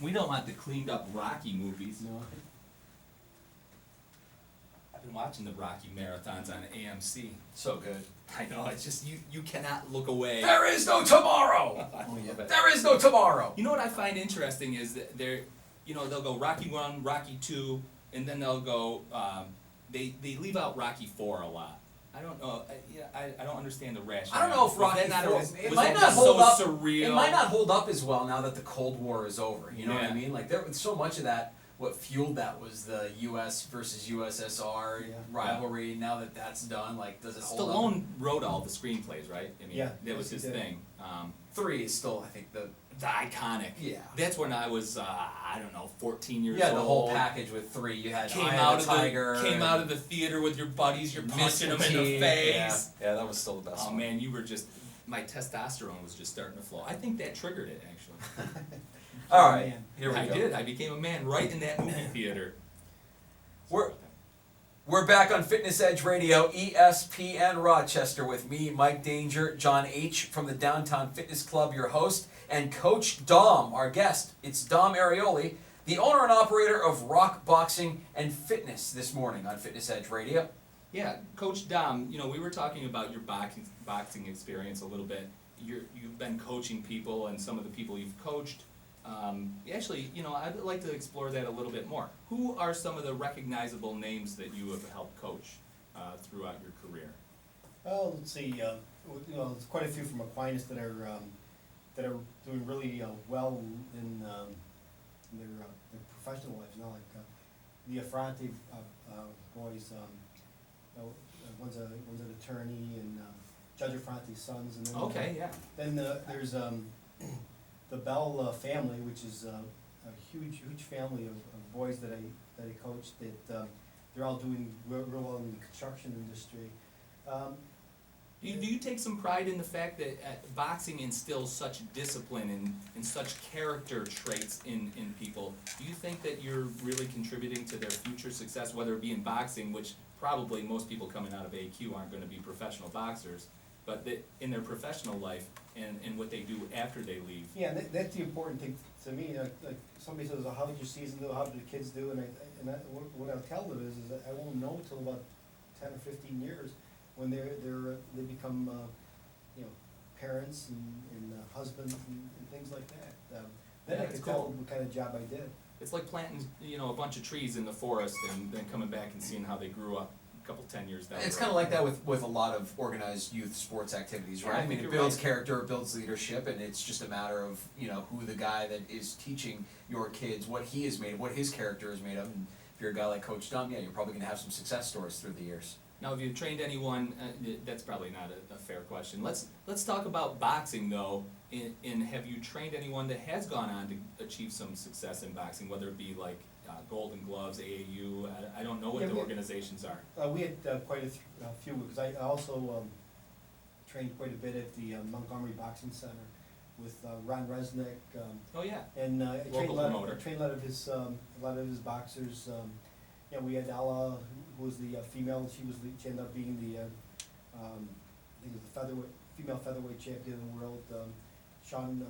We don't want the cleaned up Rocky movies. No. I've been watching the Rocky marathons on AMC. So good. I know, it's just, you cannot look away. There is no tomorrow! I love it. There is no tomorrow! You know what I find interesting is that they'll go Rocky 1, Rocky 2, and then they'll go, they leave out Rocky 4 a lot. I don't know, I don't understand the rationale. I don't know if Was Rocky that IV, was it that might not just hold so up. surreal? It might not hold up as well now that the Cold War is over. You know what I Yeah. mean? Like there was so much of that. What fueled that was the U.S. versus USSR rivalry. Now that that's done, like does it hold up? Stallone wrote all the screenplays, right? I mean, Yeah, that was yes, his he did. thing. 3 is still, I think, the Iconic. Yeah. That's when I was, I don't know, 14 years you had old. the whole package with 3. You had Came Eye out of the Tiger. came out of the theater with your buddies. You're punching them in the Teeth. face. Yeah, that was still the best Oh one. man, you were just, my testosterone was just starting to flow. I think that triggered it actually. All right, Man. here we I go. did. I became a man right in that movie theater. We're back on Fitness Edge Radio, ESPN Rochester, with me, Mike Danger, John H. from the Downtown Fitness Club, your host, and Coach Dom, our guest. It's Dom Arioli, the owner and operator of Rock Boxing and Fitness, this morning on Fitness Edge Radio. Yeah, Coach Dom, we were talking about your boxing experience a little bit. You've been coaching people, and some of the people you've coached. Actually, I'd like to explore that a little bit more. Who are some of the recognizable names that you have helped coach throughout your career? Oh, let's see, there's quite a few from Aquinas that are doing really well in their professional lives now, like the Affronti boys, one's an attorney, and Judge Affronti's sons, and then Okay, yeah. then there's the Bell family, which is a huge family of boys that I coached, that they're all doing real well in the construction industry. Do you take some pride in the fact that boxing instills such discipline and such character traits in people? Do you think that you're really contributing to their future success, whether it be in boxing, which probably most people coming out of AQ aren't going to be professional boxers, but that in their professional life and what they do after they leave? Yeah, that's the important thing to me. Like somebody says, "How did your season do? How did the kids do?" What I'll tell them is that I won't know till about 10 or 15 years when they become parents and husbands and things like that. Then Yeah, I that's can cool. tell what kind of job I did. It's like planting, a bunch of trees in the forest and then coming back and seeing how they grew up a couple 10 years down the It's road. kind of like that with a lot of organized youth sports activities, Yeah, right? I I mean, think it you're builds right. character, it builds leadership, and it's just a matter of, who the guy that is teaching your kids, what he is made of, what his character is made of. And if you're a guy like Coach Dom, yeah, you're probably going to have some success stories through the years. Now, have you trained anyone? That's probably not a fair question. Let's talk about boxing though. And have you trained anyone that has gone on to achieve some success in boxing, whether it be like Golden Gloves, AAU? I don't know what Yeah, the we- organizations are. We had quite a few, because I also trained quite a bit at the Montgomery Boxing Center with Ron Resnick. Oh yeah. And I trained Local promoter. a lot of his boxers. We had Ella, who was the female. She ended up being the I think it was the female featherweight champion of the world. Sean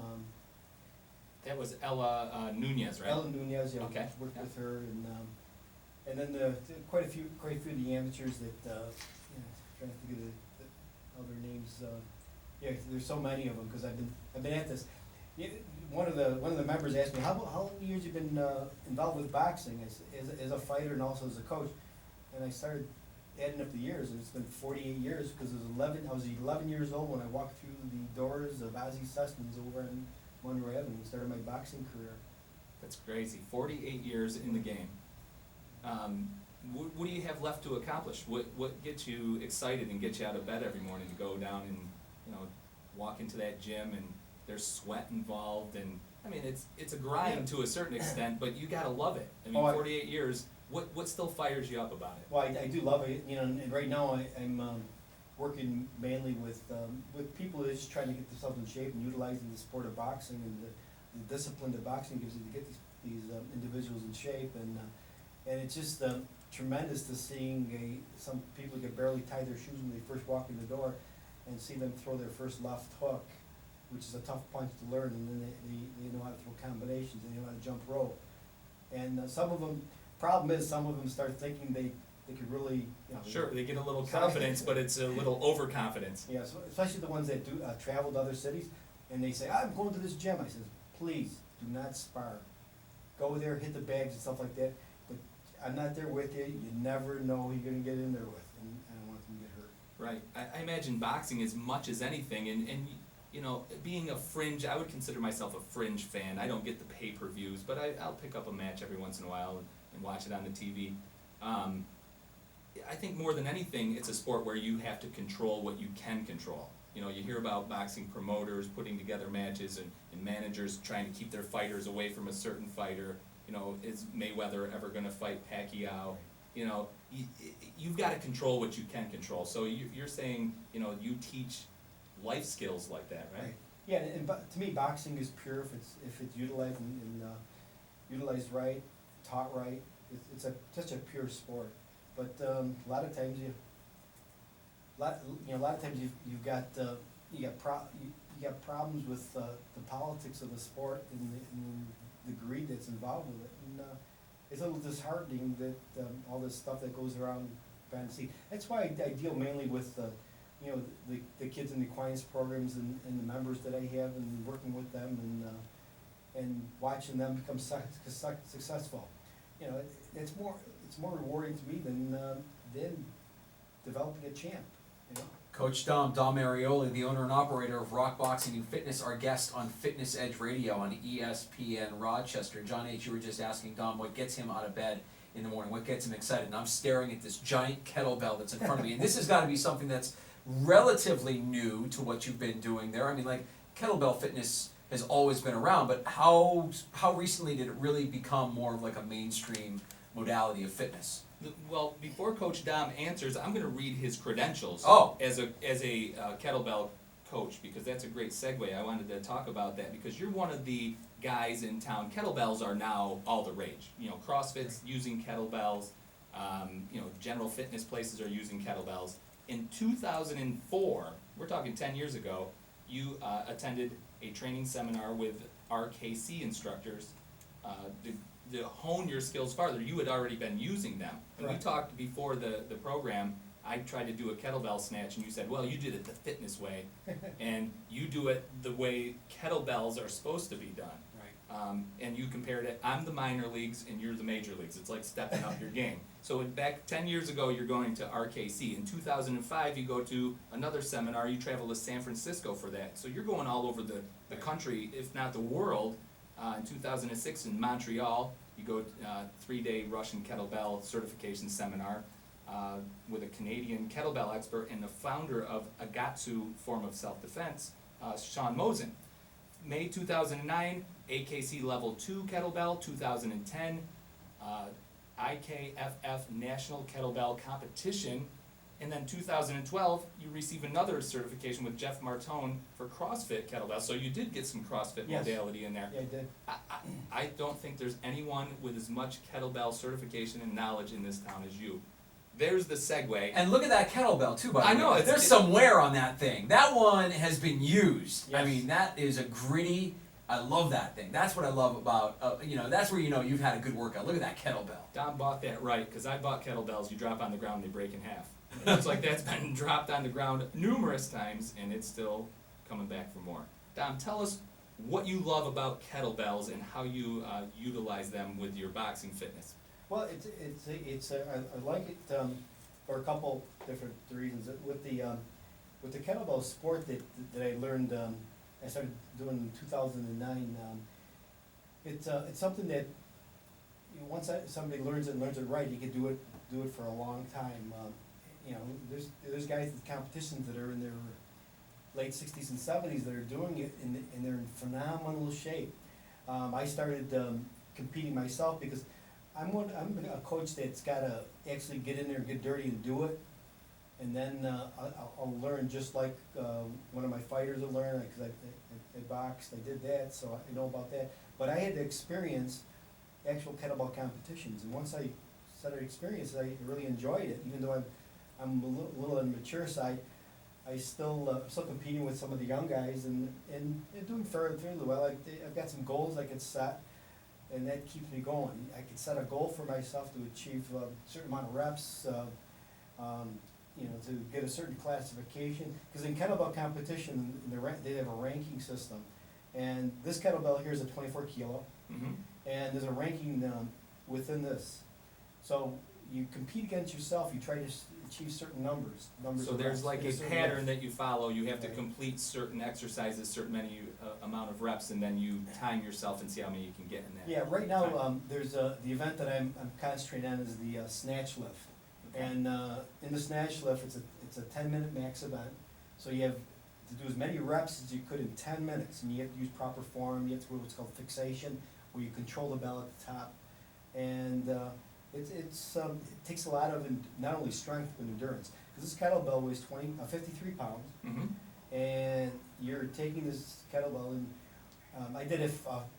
That was Ella Nunez, right? Ella Nunez, Okay. worked Yeah. with her, and then quite a few of the amateurs that trying to think of the other names. There's so many of them because I've been at this. One of the members asked me, how many years you been involved with boxing as a fighter and also as a coach, and I started adding up the years, and it's been 48 years because I was 11 years old when I walked through the doors of Ozzie Sussman's over on Monroe Avenue and started my boxing career. That's crazy. 48 years in the game. What do you have left to accomplish? What gets you excited and gets you out of bed every morning to go down and walk into that gym, and there's sweat involved, and I mean it's a grind to a certain extent, but you gotta love it. I mean, 48 years. What still fires you up about it? Well, I do love it, and right now I'm working mainly with people that are just trying to get themselves in shape and utilizing the sport of boxing and the discipline that boxing gives you to get these individuals in shape, and it's just tremendous to seeing some people that barely tie their shoes when they first walk in the door, and see them throw their first left hook, which is a tough punch to learn, and then they know how to throw combinations, they know how to jump rope. And some of them, problem is, some of them start thinking they could really, you know. Sure, they get a little Sorry. confidence, but it's a little overconfidence. Yeah, so especially the ones that do travel to other cities, and they say, I'm going to this gym. I says, please do not spar. Go there, hit the bags and stuff like that. But I'm not there with you. You never know who you're going to get in there with, and I don't want them to get hurt. Right. I imagine boxing as much as anything, and you know, being a fringe, I would consider myself a fringe fan. I don't get the pay-per-views, but I'll pick up a match every once in a while and watch it on the TV. I think more than anything, it's a sport where you have to control what you can control. You know, you hear about boxing promoters putting together matches and managers trying to keep their fighters away from a certain fighter. You know, is Mayweather ever going to fight Pacquiao? You know, you've got to control what you can control. So you're saying, you know, you teach life skills like that, right? Yeah, and to me, boxing is pure if it's utilized and utilized right, taught right. It's such a pure sport. But a lot of times you've got problems with the politics of the sport and the greed that's involved with it. And it's a little disheartening that all this stuff that goes around fantasy. That's why I deal mainly with the kids in the Aquinas programs and the members that I have, and working with them and watching them become successful. You know, it's more rewarding to me than developing a champ. You know. Coach Dom Arioli, the owner and operator of Rock Boxing and Fitness, our guest on Fitness Edge Radio on ESPN Rochester. John H., you were just asking Dom what gets him out of bed in the morning, what gets him excited, and I'm staring at this giant kettlebell that's in front of me, and this has got to be something that's relatively new to what you've been doing there. I mean, like, kettlebell fitness has always been around, but how recently did it really become more of like a mainstream modality of fitness? Well, before Coach Dom answers, I'm going to read his credentials as a kettlebell coach, because that's a great segue. I wanted to talk about that because you're one of the guys in town. Kettlebells are now all the rage. You know, CrossFit's using kettlebells. You know, general fitness places are using kettlebells. In 2004, we're talking 10 years ago, you attended a training seminar with RKC instructors to hone your skills farther. You had already been using them. And we Correct. talked before the program. I tried to do a kettlebell snatch, and you said, well, you did it the fitness way, and you do it the way kettlebells are supposed to be done. Right. And you compared it, I'm the minor leagues and you're the major leagues. It's like stepping up your game. So back 10 years ago, you're going to RKC. In 2005, you go to another seminar. You travel to San Francisco for that. So you're going all over the country, if not the world. In 2006 in Montreal, you go 3-day Russian kettlebell certification seminar with a Canadian kettlebell expert and the founder of Agatsu form of self-defense, Sean Mosen. May 2009, AKC Level 2 Kettlebell, 2010, IKFF National Kettlebell Competition, and then 2012, you receive another certification with Jeff Martone for CrossFit Kettlebell. So you did get some CrossFit Yes. modality in there. Yeah, I did. I don't think there's anyone with as much kettlebell certification and knowledge in this town as you. There's the segue. And look at that kettlebell too, by the way. I know, There's some wear on that thing. That one has been used. I Yes. mean, that is a gritty, I love that thing. That's what I love about, that's where you know you've had a good workout. Look at that kettlebell. Don bought that right, because I bought kettlebells, you drop on the ground, they break in half. It looks like that's been dropped on the ground numerous times, and it's still coming back for more. Don, tell us what you love about kettlebells and how you utilize them with your boxing fitness. Well, I like it for a couple different reasons. With the kettlebell sport that I learned, I started doing in 2009. It's something that once somebody learns it right, you can do it for a long time. There's guys in competitions that are in their late 60s and 70s that are doing it, and they're in phenomenal shape. I started competing myself because I'm a coach that's got to actually get in there and get dirty and do it, and then I'll learn just like one of my fighters will learn, because I boxed, I did that, so I know about that. But I had to experience actual kettlebell competitions, and once I started experience, I really enjoyed it. Even though I'm a little on the mature side, I still competing with some of the young guys and doing fairly well. I've got some goals I could set. and that keeps me going. I can set a goal for myself to achieve a certain amount of reps, you know, to get a certain classification. Because in kettlebell competition, they have a ranking system. And this kettlebell here is a 24 kilo, Mhm. and there's a ranking within this. So you compete against yourself, you try to achieve certain numbers of So there's reps like in a certain pattern reps. that you follow, you have to Right. complete certain exercises, certain many, amount of reps, and then you time yourself and see how many you can get in that. Yeah, right now, time. there's the event that I'm concentrating on is the snatch lift. Okay. And in the snatch lift, it's a 10-minute max event. So you have to do as many reps as you could in 10 minutes, and you have to use proper form. You have to do what's called fixation, where you control the bell at the top. And it takes a lot of not only strength but endurance. Because this kettlebell weighs 53 pounds, Mhm. and you're taking this kettlebell and I did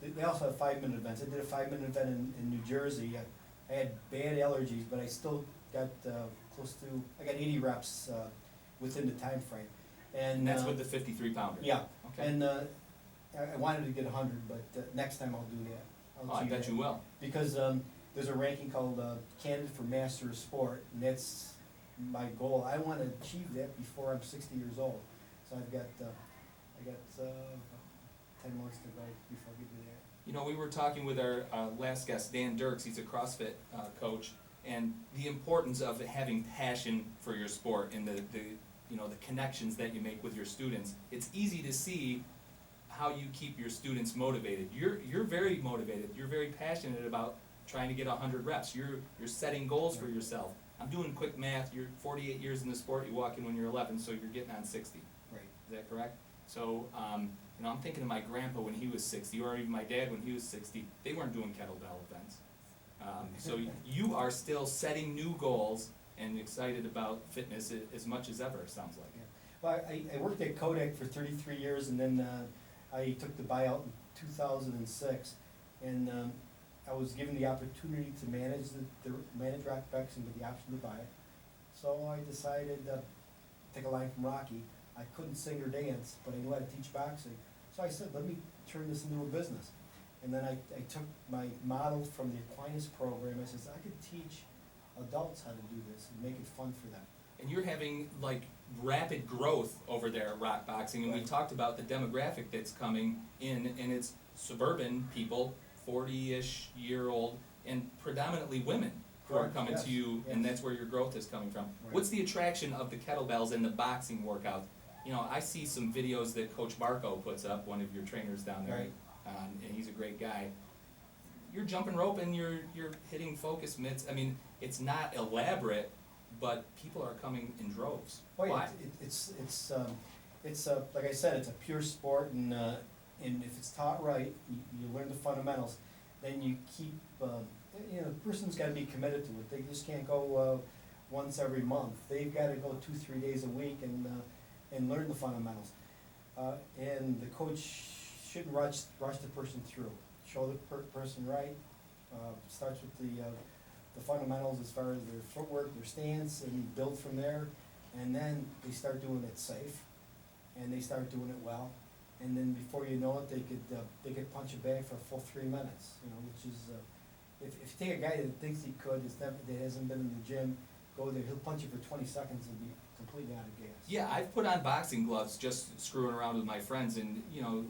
they also have 5-minute events. I did a 5-minute event in New Jersey. I had bad allergies, but I still got I got 80 reps within the time frame. And that's with the 53 pounder? Yeah, Okay. and I wanted to get 100, but next time I'll do that. I'll Oh, I achieve bet that. you will. Because there's a ranking called Candidate for Master of Sport, and that's my goal. I want to achieve that before I'm 60 years old. So I got 10 months to go before I get to that. You know, we were talking with our last guest, Dan Dirks, he's a CrossFit coach, and the importance of having passion for your sport and the you know, the connections that you make with your students. It's easy to see how you keep your students motivated. You're very motivated, you're very passionate about trying to get 100 reps. You're setting goals for yourself. I'm doing quick math, you're 48 years in the sport, you walk in when you're 11, so you're getting on 60. Right. Is that correct? So, you know, I'm thinking of my grandpa when he was 60, or even my dad when he was 60. They weren't doing kettlebell events. So you are still setting new goals and excited about fitness as much as ever, it sounds like. Well, I worked at Kodak for 33 years, and then I took the buyout in 2006, and I was given the opportunity to manage manage Rock Bexon with the option to buy it. So I decided to take a line from Rocky. I couldn't sing or dance, but I knew how to teach boxing. So I said, let me turn this into a business. And then I took my model from the Aquinas program. I says, I could teach adults how to do this and make it fun for them. And you're having like rapid growth over there at Rock Boxing, and we Right. talked about the demographic that's coming in, and it's suburban people, 40-ish year old, and predominantly women who are Correct, coming yes, to you, and yes. that's where your growth is coming from. Right. What's the attraction of the kettlebells and the boxing workout? You know, I see some videos that Coach Barco puts up, one of your trainers down there, Right. and he's a great guy. You're jumping rope and you're hitting focus mitts. I mean, it's not elaborate, but people are coming in droves. Oh, yeah, Why? it's like I said, it's a pure sport, and if it's taught right, you learn the fundamentals, then you keep, you know, the person's gotta be committed to it. They just can't go once every month. They've gotta go 2-3 days a week and learn the fundamentals. And the coach shouldn't rush the person through. Show the person right. Starts with the fundamentals as far as their footwork, their stance, and build from there. And then they start doing it safe, and they start doing it well. And then before you know it, they could punch a bag for a full 3 minutes. You know, which is if you take a guy that thinks he could, that hasn't been in the gym, go there, he'll punch you for 20 seconds and be completely out of gas. Yeah, I've put on boxing gloves just screwing around with my friends, and you know,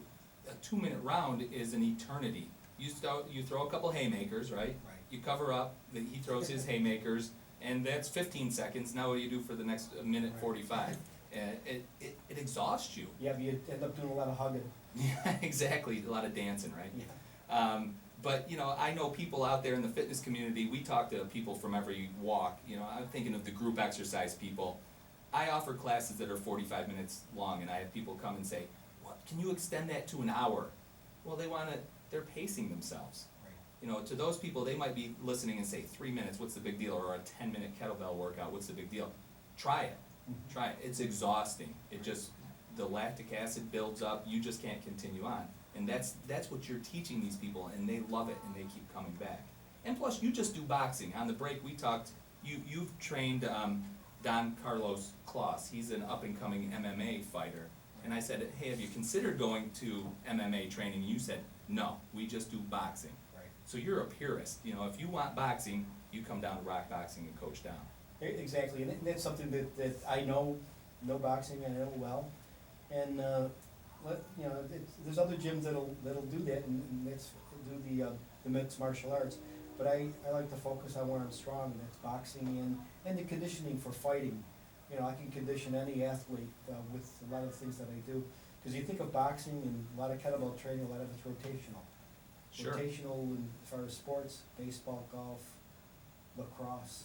a 2-minute round is an eternity. You throw a couple haymakers, right? Right. You cover up, he throws his haymakers, and that's 15 seconds. Now what do you do for the next minute Right. 45? It exhausts you. Yeah, but you end up doing a lot of hugging. Yeah, exactly. A lot of dancing, right? Yeah. But you know, I know people out there in the fitness community. We talk to people from every walk. You know, I'm thinking of the group exercise people. I offer classes that are 45 minutes long, and I have people come and say, "What? Can you extend that to an hour?" Well, they're pacing themselves. Right. You know, to those people, they might be listening and say, 3 minutes, what's the big deal? Or a 10-minute kettlebell workout, what's the big deal? Try it. Mhm. Try it. It's exhausting. The lactic acid builds up, you just can't continue on. And that's what you're teaching these people, and they love it, and they keep coming back. And plus, you just do boxing. On the break, we talked, you've trained Don Carlos Claus. He's an up-and-coming MMA fighter. And I said, hey, have you considered going to MMA training? You said, no, we just do boxing. Right. So you're a purist, you know, if you want boxing, you come down to Rock Boxing and Coach Dom. Exactly, and that's something that I know boxing, I know well, and, you know, there's other gyms that'll do that, and that's, do the mixed martial arts. But I like to focus on where I'm strong, and that's boxing and the conditioning for fighting. You know, I can condition any athlete, with a lot of the things that I do. Cause you think of boxing and a lot of kettlebell training, a lot of it's rotational. Sure. Rotational in, as far as sports, baseball, golf, lacrosse,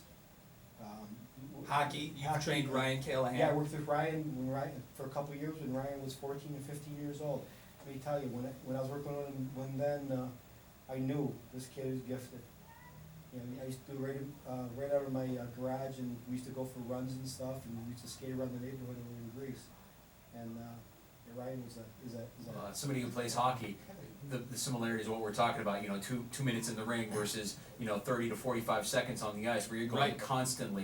Hockey, you've Hockey. trained Ryan Callahan. yeah, I worked with Ryan for a couple of years when Ryan was 14 and 15 years old. Let me tell you, when I was working with him, I knew this kid is gifted. You know, I used to do right out of my garage, and we used to go for runs and stuff, and we used to skate around the neighborhood over in Greece. And Ryan is a Somebody who plays hockey, the similarities of what we're talking about, you know, 2 minutes in the ring versus, you know, 30 to 45 seconds on the ice, where you're going Right. constantly.